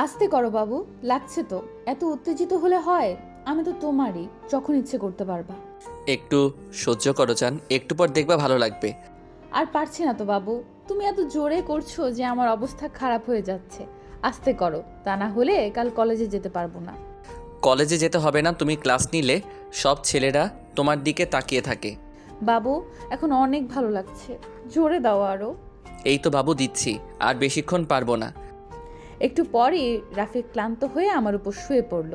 আস্তে করো বাবু, লাগছে তো। এত উত্তেজিত হলে হয়? আমি তো তোমারই, যখন ইচ্ছে করতে পারবা। একটু সহ্য করো চান, একটু পর দেখবা ভালো লাগবে। আর পারছি না তো বাবু, তুমি এত জোরে করছো যে আমার অবস্থা খারাপ হয়ে যাচ্ছে। আস্তে করো, তা না হলে কাল কলেজে যেতে পারবো না। কলেজে যেতে হবে না, তুমি ক্লাস নিলে সব ছেলেরা তোমার দিকে তাকিয়ে থাকে। বাবু, এখন অনেক ভালো লাগছে, জোরে দাও আরো। এই তো বাবু দিচ্ছি, আর বেশিক্ষণ পারবো না। একটু পরই রাফি ক্লান্ত হয়ে আমার উপর শুয়ে পড়ল।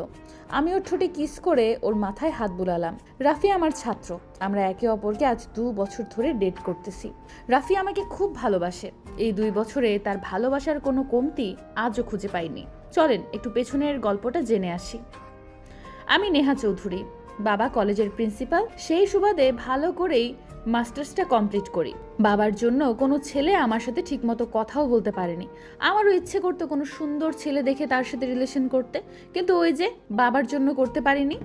আমি ওর ঠোঁটে কিস করে ওর মাথায় হাত বুলালাম। রাফি আমার ছাত্র, আমরা একে অপরকে আজ 2 বছর ধরে ডেট করতেছি। রাফি আমাকে খুব ভালোবাসে। এই 2 বছরে তার ভালোবাসার কোনো কমতি আজও খুঁজে পাইনি। চলেন একটু পেছনের গল্পটা জেনে আসি। আমি নেহা চৌধুরী, বাবা কলেজের প্রিন্সিপাল। সেই সুবাদে ভালো করেই মাস্টার্সটা কমপ্লিট করি। বাবার জন্য কোনো ছেলে আমার সাথে ঠিকমতো কথাও বলতে পারেনি। আমারও ইচ্ছে করতো কোনো সুন্দর ছেলে দেখে তার সাথে রিলেশন করতে, কিন্তু ওই যে বাবার জন্য করতে পারিনি।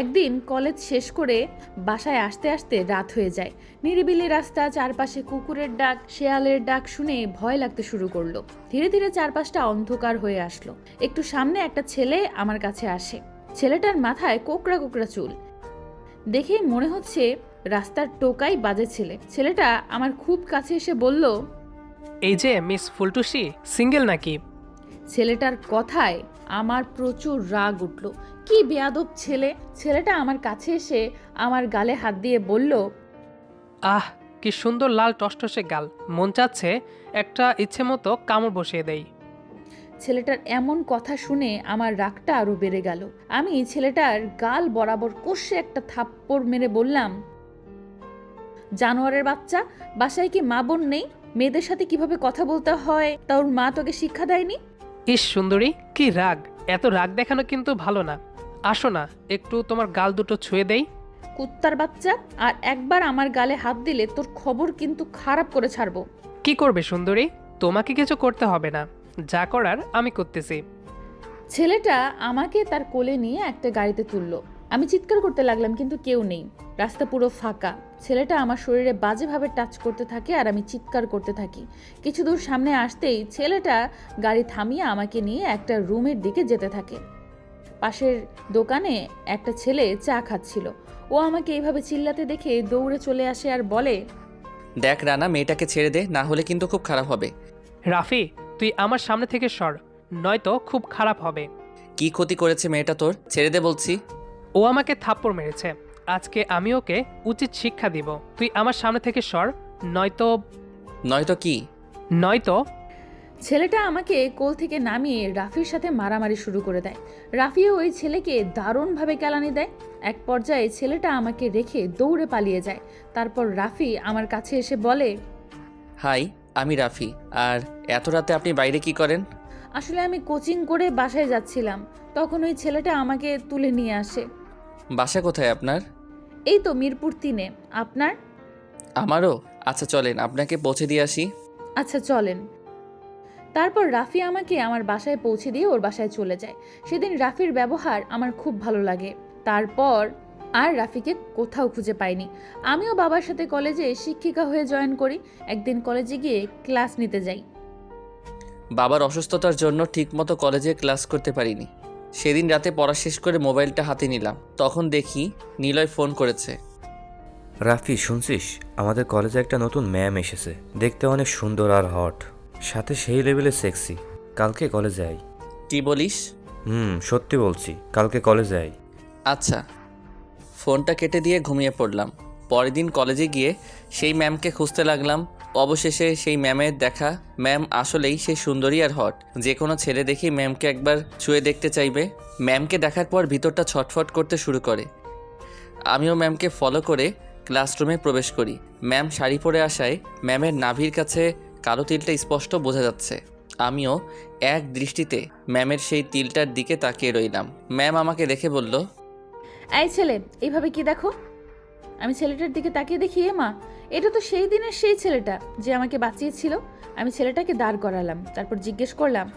একদিন কলেজ শেষ করে বাসায় আসতে আসতে রাত হয়ে যায়। নিরিবিলি রাস্তা, চারপাশে কুকুরের ডাক, শেয়ালের ডাক শুনে ভয় লাগতে শুরু করলো। ধীরে ধীরে চারপাশটা অন্ধকার হয়ে আসলো। একটু সামনে একটা ছেলে আমার কাছে আসে। ছেলেটার মাথায় কোকড়া কোকড়া চুল, দেখেই মনে হচ্ছে রাস্তার টোকাই বাজে ছেলে। ছেলেটা আমার খুব কাছে এসে বলল, এই যে মিস ফুলটুসি, সিঙ্গেল নাকি? ছেলেটার কথায় আমার প্রচুর রাগ উঠল। কি বেয়াদব ছেলে! ছেলেটা আমার কাছে এসে আমার গালে হাত দিয়ে বলল, আহ, কি সুন্দর লাল টসটসে গাল, মন চাচ্ছে একটা ইচ্ছে মতো কামড় বসিয়ে দেই। ছেলেটার এমন কথা শুনে আমার রাগটা আরো বেড়ে গেল। আমি ছেলেটার গাল বরাবর কষে একটা থাপ্পড় মেরে বললাম, জানোয়ারের বাচ্চা, বাসায় কি মা বোন নেই? মেয়েদের সাথে কিভাবে কথা বলতে হয় তা ওর মা তোকে শিক্ষা দেয়নি? ইস সুন্দরী, কি রাগ! এত রাগ দেখানো কিন্তু ভালো না। আসো না, একটু তোমার গাল দুটো ছুঁয়ে দেই। কুত্তার বাচ্চা, আর একবার আমার গালে হাত দিলে তোর খবর কিন্তু খারাপ করে ছাড়বো। কি করবে সুন্দরী? তোমাকে কিছু করতে হবে না, যা করার আমি করতেছি। ছেলেটা আমাকে তার কোলে নিয়ে একটা গাড়িতে তুললো। আমি চিৎকার করতে লাগলাম, কিন্তু কেউ নেই। রাস্তা পুরো ফাঁকা। ছেলেটা আমার শরীরে বাজেভাবে টাচ করতে থাকে আর আমি চিৎকার করতে থাকি। কিছু দূর সামনে আসতেই ছেলেটা গাড়ি থামিয়ে আমাকে নিয়ে একটা রুমের দিকে যেতে থাকে। পাশের দোকানে একটা ছেলে চা খাচ্ছিল। ও আমাকে এইভাবে চিল্লাতে দেখে দৌড়ে চলে আসে আর বলে, দেখ রানা, মেয়েটাকে ছেড়ে দে, না হলে কিন্তু খুব খারাপ হবে। রাফি, তুই আমার সামনে থেকে সর, নয়তো খুব খারাপ হবে। কি ক্ষতি করেছে মেয়েটা তোর? ছেড়ে দে বলছি। ও আমাকে থাপ্পড় মেরেছে, আজকে আমি ওকে উচিত শিক্ষা দিব। তুই আমার সামনে থেকে সর, নয়তো নয়তো কি? নয়তো ছেলেটা আমাকে কোল থেকে নামিয়ে রাফির সাথে মারামারি শুরু করে দেয়। রাফিও ওই ছেলেকে দারুণভাবে কেলানি দেয়। এক পর্যায়ে ছেলেটা আমাকে রেখে দৌড়ে পালিয়ে যায়। তারপর রাফি আমার কাছে এসে বলে, হাই, আমি রাফি। আর এত রাতে আপনি বাইরে কি করেন? আসলে আমি কোচিং করে বাসায় যাচ্ছিলাম, তখন ওই ছেলেটা আমাকে তুলে নিয়ে আসে। বাসা কোথায় আপনার? এই তো মিরপুর 3-এ। আপনার? আমারও। আচ্ছা চলেন, আপনাকে পৌঁছে দিয়ে আসি। আচ্ছা চলেন। তারপর রাফি আমাকে আমার বাসায় পৌঁছে দিয়ে ওর বাসায় চলে যায়। সেদিন রাফির ব্যবহার আমার খুব ভালো লাগে। তারপর আর রাফিকে কোথাও খুঁজে পাইনি। আমিও বাবার সাথে কলেজে শিক্ষিকা হয়ে জয়েন করি। একদিন কলেজে গিয়ে ক্লাস নিতে যাই। বাবার অসুস্থতার জন্য ঠিকমতো কলেজে ক্লাস করতে পারিনি। সেদিন রাতে পড়া শেষ করে মোবাইলটা হাতে নিলাম, তখন দেখি নিলয় ফোন করেছে। রাফি, শুনছিস? আমাদের কলেজে একটা নতুন ম্যাম এসেছে। দেখতে অনেক সুন্দর আর হট, সাথে সেই লেভেলে সেক্সি। কালকে কলেজে আই। কি বলিস? সত্যি বলছি, কালকে কলেজে আই। আচ্ছা। ফোনটা কেটে দিয়ে ঘুমিয়ে পড়লাম। পরের দিন কলেজে গিয়ে সেই ম্যামকে খুঁজতে লাগলাম। অবশেষে সেই ম্যামের দেখা। ম্যাম আসলেই সেই সুন্দরী আর হট, যে কোনো ছেলে দেখি ম্যামকে একবার ছুঁয়ে দেখতে চাইবে। ম্যামকে দেখার পর ভিতরটা ছটফট করতে শুরু করে। আমিও ম্যামকে ফলো করে ক্লাসরুমে প্রবেশ করি। ম্যাম শাড়ি পরে আসায় ম্যামের নাভির কাছে কালো তিলটা স্পষ্ট বোঝা যাচ্ছে। আমিও এক দৃষ্টিতে ম্যামের সেই তিলটার দিকে তাকিয়ে রইলাম। ম্যাম আমাকে দেখে বলল, এই ছেলে, এইভাবে কি দেখো? আমি ছেলেটার দিকে তাকিয়ে দেখি, এ মা, এটা তো সেই দিনের সেই ছেলেটা যে আমাকে বাঁচিয়েছিল। আমি ছেলেটাকে দাঁড় করালাম, তারপর জিজ্ঞেস করলাম,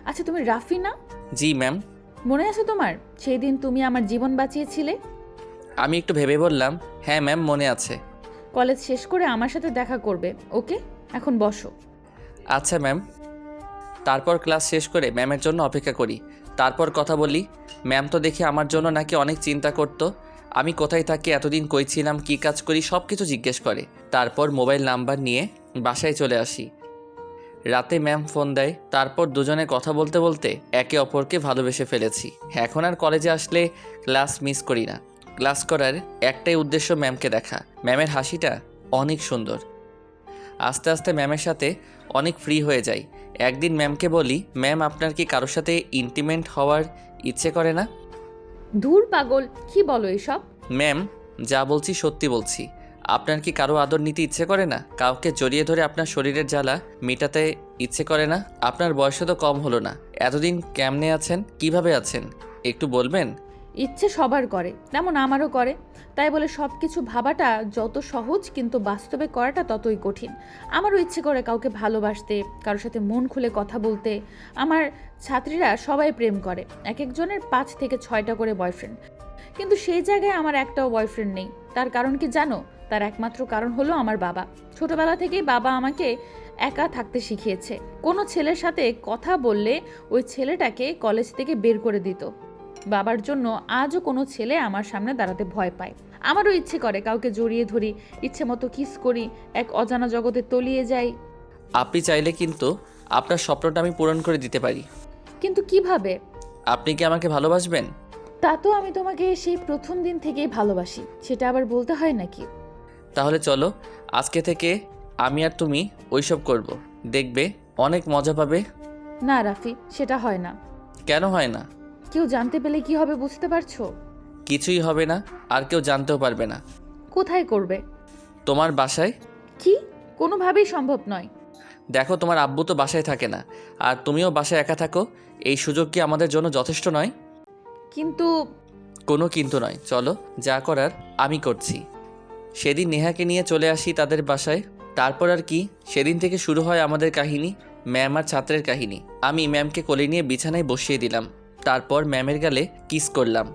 আচ্ছা তুমি রাফি না? জি ম্যাম। মনে আছে তোমার, সেই দিন তুমি আমার জীবন বাঁচিয়েছিলে? আমি একটু ভেবে বললাম, হ্যাঁ ম্যাম, মনে আছে। কলেজ শেষ করে আমার সাথে দেখা করবে, ওকে? এখন বসো। আচ্ছা ম্যাম। তারপর ক্লাস শেষ করে ম্যামের জন্য অপেক্ষা করি। তারপর কথা বলি। ম্যাম তো দেখি আমার জন্য নাকি অনেক চিন্তা করতো। আমি কোথায় থাকি, এতদিন কই ছিলাম, কী কাজ করি সব কিছু জিজ্ঞেস করে। তারপর মোবাইল নাম্বার নিয়ে বাসায় চলে আসি। রাতে ম্যাম ফোন দেয়। তারপর দুজনে কথা বলতে বলতে একে অপরকে ভালোবেসে ফেলেছি। এখন আর কলেজে আসলে ক্লাস মিস করি না। ক্লাস করার একটাই উদ্দেশ্য ম্যামকে দেখা। ম্যামের হাসিটা অনেক সুন্দর। আস্তে আস্তে ম্যামের সাথে অনেক ফ্রি হয়ে যাই। একদিন ম্যামকে বলি, ম্যাম আপনার কি কারোর সাথে ইন্টিমেট হওয়ার ইচ্ছে করে না? ধুর পাগল, কি বলো এসব? ম্যাম, যা বলছি সত্যি বলছি। আপনার কি কারো আদর নিতে ইচ্ছে করে না? কাউকে জড়িয়ে ধরে আপনার শরীরের জ্বালা মেটাতে ইচ্ছে করে না? আপনার বয়সও তো কম হলো না। এতদিন কেমনে আছেন, কিভাবে আছেন একটু বলবেন? ইচ্ছে সবার করে, তেমন আমারও করে। তাই বলে সব কিছু ভাবাটা যত সহজ, কিন্তু বাস্তবে করাটা ততই কঠিন। আমারও ইচ্ছে করে কাউকে ভালোবাসতে, কারোর সাথে মন খুলে কথা বলতে। আমার ছাত্রীরা সবাই প্রেম করে, এক একজনের 5 থেকে 6টা করে বয়ফ্রেন্ড। কিন্তু সেই জায়গায় আমার একটাও বয়ফ্রেন্ড নেই। তার কারণ কি জানো? তার একমাত্র কারণ হলো আমার বাবা। ছোটবেলা থেকেই বাবা আমাকে একা থাকতে শিখিয়েছে। কোনো ছেলের সাথে কথা বললে ওই ছেলেটাকে কলেজ থেকে বের করে দিত। বাবার জন্য আজও কোনো ছেলে আমার সামনে দাঁড়াতে ভয় পায়। আমারও ইচ্ছে করে কাউকে জড়িয়ে ধরি, ইচ্ছে মতো কিস করি, এক অজানা জগতে তলিয়ে যাই। আপনি চাইলে কিন্তু আপনার স্বপ্নটা আমি পূরণ করে দিতে পারি। কিন্তু কিভাবে? আপনি কি আমাকে ভালোবাসবেন? তা তো আমি তোমাকে সেই প্রথম দিন থেকেই ভালোবাসি, সেটা আবার বলতে হয় নাকি? তাহলে চলো আজকে থেকে আমি আর তুমি ওইসব করব। দেখবে অনেক মজা পাবে। না রাফি, সেটা হয় না। কেন হয় না? কেউ জানতে পেলে কি হবে বুঝতে পারছো? কিছুই হবে না, আর কেউ জানতেও পারবে না। কোথায় করবে? তোমার বাসায়। কি? কোনোভাবেই সম্ভব নয়। দেখো, তোমার আব্বু তো বাসায় থাকে না, আর তুমিও বাসায় একা থাকো। এই সুযোগ কি আমাদের জন্য যথেষ্ট নয়? কিন্তু কোনো কিন্তু নয়, চলো যা করার আমি করছি। সেদিন নেহাকে নিয়ে চলে আসি তাদের বাসায়। তারপর আর কি, সেদিন থেকে শুরু হয় আমাদের কাহিনী, ম্যাম আর ছাত্রের কাহিনী। আমি ম্যামকে কোলে নিয়ে বিছানায় বসিয়ে দিলাম। তারপর ম্যামের গালে কিস করলাম।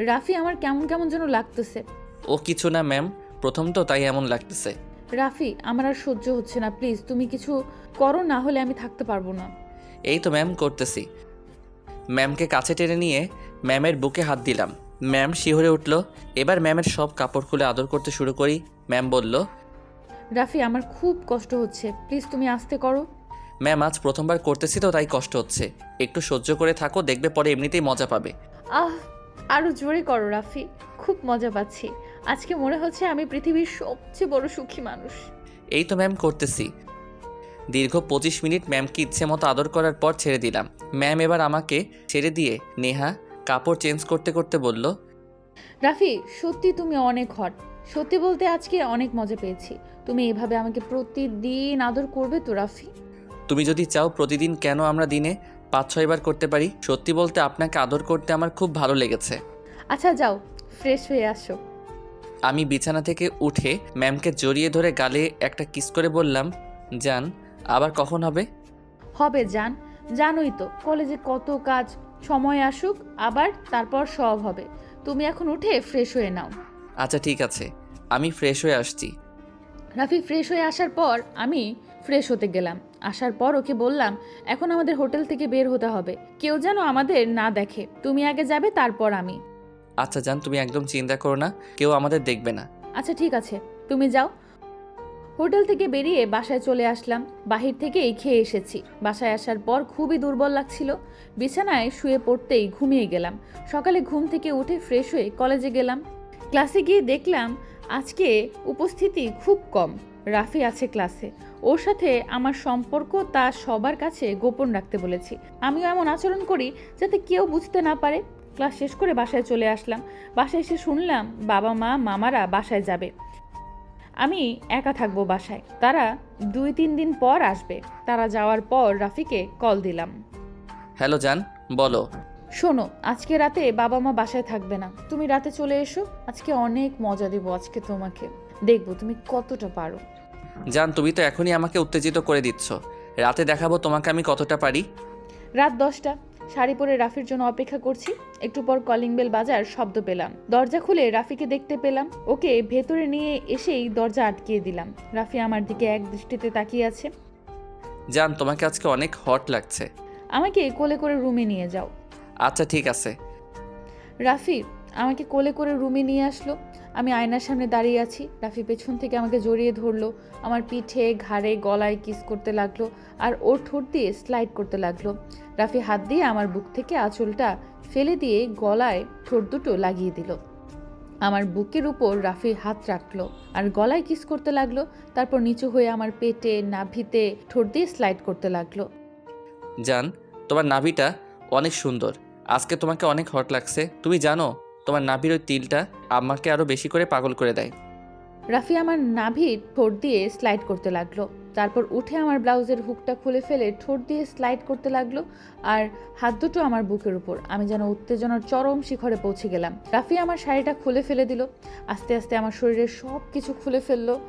রাফি, আমার কেমন কেমন যেন লাগতেছে। ও কিছু না ম্যাম, প্রথম তো তাই এমন লাগতেছে। রাফি, আমার আর সহ্য হচ্ছে না, প্লিজ তুমি কিছু করো, না হলে আমি থাকতে পারবো না। এই তো ম্যাম করতেছি। ম্যামকে কাছে টেনে নিয়ে ম্যামের বুকে হাত দিলাম। ম্যাম শিহরে উঠল। এবার ম্যামের সব কাপড় খুলে আদর করতে শুরু করি। ম্যাম বলল, রাফি, আমার খুব কষ্ট হচ্ছে, প্লিজ তুমি আস্তে করো। ম্যাম আজ প্রথমবার করতেছি তো তাই কষ্ট হচ্ছে, একটু সহ্য করে থাকো, দেখবে পরে এমনিতেই মজা পাবে। আহ, আরো জোরে করো রাফি, খুব মজা পাচ্ছি। আজকে মনে হচ্ছে আমি পৃথিবীর সবচেয়ে বড় সুখী মানুষ। এই তো ম্যাম করতেছি। দীর্ঘ 25 মিনিট ম্যামকে ইচ্ছে মতো আদর করার পর ছেড়ে দিলাম। ম্যাম এবার আমাকে ছেড়ে দিয়ে নেহা কাপড় চেঞ্জ করতে করতে বলল, রাফি, সত্যি তুমি অনেক হট। সত্যি বলতে আজকে অনেক মজা পেয়েছি। তুমি এভাবে আমাকে প্রতিদিন আদর করবে তো রাফি? তুমি যদি চাও প্রতিদিন কেন আমরা দিনে 5-6 বার করতে পারি। সত্যি বলতে আপনাকে আদর করতে আমার খুব ভালো লেগেছে। আচ্ছা যাও, ফ্রেশ হয়ে আসো। আমি বিছানা থেকে উঠে ম্যামকে জড়িয়ে ধরে গালে একটা কিস করে বললাম, জান, আবার কখন হবে? হবে জান, জানোই তো কলেজে কত কাজ। সময় আসুক আবার, তারপর সব হবে। তুমি এখন উঠে ফ্রেশ হয়ে নাও। আচ্ছা ঠিক আছে, আমি ফ্রেশ হয়ে আসছি। রাফি ফ্রেশ হয়ে আসার পর আমি ফ্রেশ হতে গেলাম। আসার পর ওকে বললাম, এখন আমাদের হোটেল থেকে বের হতে হবে, কেউ যেন আমাদের না দেখে। তুমি আগে যাবে, তারপর আমি। আচ্ছা জান, তুমি একদম চিন্তা করো না, কেউ আমাদের দেখবে না। আচ্ছা ঠিক আছে, তুমি যাও। হোটেল থেকে বেরিয়ে বাসায় চলে আসলাম। বাহির থেকেই খেয়ে এসেছি। বাসায় আসার পর খুবই দুর্বল লাগছিল। বিছানায় শুয়ে পড়তেই ঘুমিয়ে গেলাম। সকালে ঘুম থেকে উঠে ফ্রেশ হয়ে কলেজে গেলাম। ক্লাসে গিয়ে দেখলাম আজকে উপস্থিতি খুব কম। রাফি আছে ক্লাসে। ওর সাথে আমার সম্পর্ক তা সবার কাছে গোপন রাখতে বলেছি। আমিও এমন আচরণ করি যাতে কেউ বুঝতে না পারে। ক্লাস শেষ করে বাসায় চলে আসলাম। বাসায় এসে শুনলাম বাবা মা মামারা বাসায় যাবে। আমি একা থাকবো বাসায়। তারা 2-3 দিন পর আসবে। তারা যাওয়ার পর রাফিকে কল দিলাম। হ্যালো জান, বলো। শোনো, আজকে রাতে বাবা মা বাসায় থাকবে না, তুমি রাতে চলে এসো। আজকে অনেক মজা দেব আজকে তোমাকে, দেখবো তুমি কতটা পারো। জান, তুমি তো এখনই আমাকে উত্তেজিত করে দিচ্ছ। রাতে দেখাবো তোমাকে আমি কতটা পারি। রাত 10টা, শাড়ি পরে রাফির জন্য অপেক্ষা করছি। একটু পর কলিং বেল বাজার শব্দ পেলাম। দরজা খুলে রাফিকে দেখতে পেলাম। ওকে ভেতরে নিয়ে এসেই দরজা আটকিয়ে দিলাম। রাফি আমার দিকে এক দৃষ্টিতে তাকিয়ে আছে। জান, তোমাকে আজকে অনেক হট লাগছে। আমাকে কোলে করে রুমে নিয়ে যাও। আচ্ছা ঠিক আছে। রাফি আমাকে কোলে করে রুমে নিয়ে আসলো। আমি আয়নার সামনে দাঁড়িয়ে আছি। রাফি পেছন থেকে আমাকে জড়িয়ে ধরলো, আমার পিঠে, ঘাড়ে, গলায় কিস করতে লাগলো আর ওর ঠোঁট দিয়ে স্লাইড করতে লাগলো। রাফি হাত দিয়ে আমার বুক থেকে আঁচলটা ফেলে দিয়ে গলায় ঠোঁট দুটো লাগিয়ে দিল। আমার বুকের উপর রাফি হাত রাখলো আর গলায় কিস করতে লাগলো। তারপর নিচু হয়ে আমার পেটে, নাভিতে ঠোঁট দিয়ে স্লাইড করতে লাগলো। জান, তোমার নাভিটা অনেক সুন্দর। আজকে তোমাকে অনেক হট লাগছে। তুমি জানো, তোমার নাভির ওই তিলটা আমাকে আরও বেশি করে পাগল করে দেয়। রাফি আমার নাভির ঠোঁট দিয়ে স্লাইড করতে লাগলো। তারপর উঠে আমার ব্লাউজের হুকটা খুলে ফেলে ঠোঁট দিয়ে স্লাইড করতে লাগলো আর হাত দুটো আমার বুকের উপর। আমি যেন উত্তেজনার চরম শিখরে পৌঁছে গেলাম। রাফি আমার শাড়িটা খুলে ফেলে দিল, আস্তে আস্তে আমার শরীরের সব কিছু খুলে ফেললো।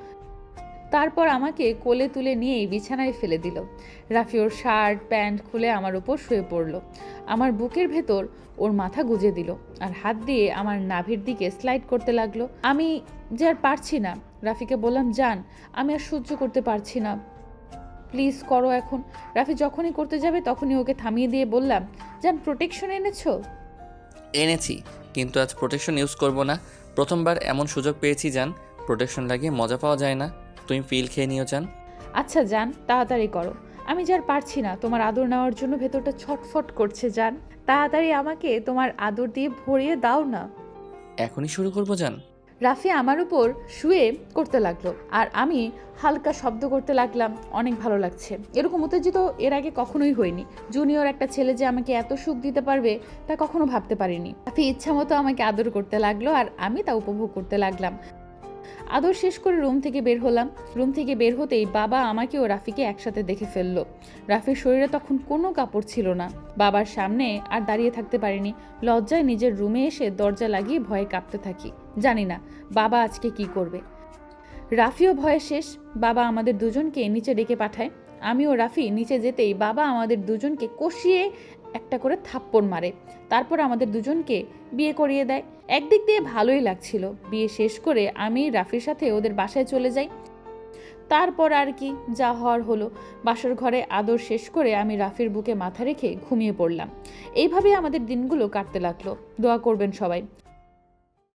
তারপর আমাকে কোলে তুলে নিয়েই বিছানায় ফেলে দিল। রাফি ওর শার্ট প্যান্ট খুলে আমার উপর শুয়ে পড়ল। আমার বুকের ভেতর ওর মাথা গুজে দিল আর হাত দিয়ে আমার নাভির দিকে স্লাইড করতে লাগলো। আমি যে আর পারছি না। রাফিকে বললাম, জান আমি আর সহ্য করতে পারছি না, প্লিজ করো এখন। রাফি যখনই করতে যাবে তখনই ওকে থামিয়ে দিয়ে বললাম, জান প্রোটেকশন এনেছো? এনেছি, কিন্তু আজ প্রোটেকশন ইউজ করব না। প্রথমবার এমন সুযোগ পেয়েছি জান, প্রোটেকশন লাগিয়ে মজা পাওয়া যায় না। তুমি পিল খেয়ে নিও জান। আচ্ছা জান, তাড়াতাড়ি করো। আমি যে আর পারছি না, তোমার আদর নেওয়ার জন্য ভেতরটা ছটফট করছে। জান তাড়াতাড়ি আমাকে তোমার আদর দিয়ে ভরিয়ে দাও না। এখনই শুরু করবো জান। রাফি আমার উপর শুয়ে করতে লাগলো আর আমি হালকা শব্দ করতে লাগলাম। অনেক ভালো লাগছে। এরকম উত্তেজিত এর আগে কখনোই হয়নি। জুনিয়র একটা ছেলে যে আমাকে এত সুখ দিতে পারবে তা কখনো ভাবতে পারিনি। রাফি ইচ্ছা মতো আমাকে আদর করতে লাগলো আর আমি তা উপভোগ করতে লাগলাম। আদর শেষ করে রুম থেকে বের হলাম। রুম থেকে বের হতেই বাবা আমাকে ও রাফিকে একসাথে দেখে ফেললো। রাফির শরীরে তখন কোনো কাপড় ছিল না। বাবার সামনে আর দাঁড়িয়ে থাকতে পারিনি। লজ্জায় নিজের রুমে এসে দরজা লাগিয়ে ভয়ে কাঁপতে থাকি। জানি না বাবা আজকে কি করবে। রাফিও ভয়ে শেষ। বাবা আমাদের দুজনকে নিচে ডেকে পাঠায়। আমি ও রাফি নিচে যেতেই বাবা আমাদের দুজনকে কষিয়ে একটা করে থাপ্পড় মারে। তারপর আমাদের দুজনকে বিয়ে করিয়ে দেয়। একদিক দিয়ে ভালোই লাগছিল। বিয়ে শেষ করে আমি রাফির সাথে ওদের বাসায় চলে যাই। তারপর আর কি, যা হওয়ার হলো। বাসর ঘরে আদর শেষ করে আমি রাফির বুকে মাথা রেখে ঘুমিয়ে পড়লাম। এইভাবে আমাদের দিনগুলো কাটতে লাগলো। দোয়া করবেন সবাই।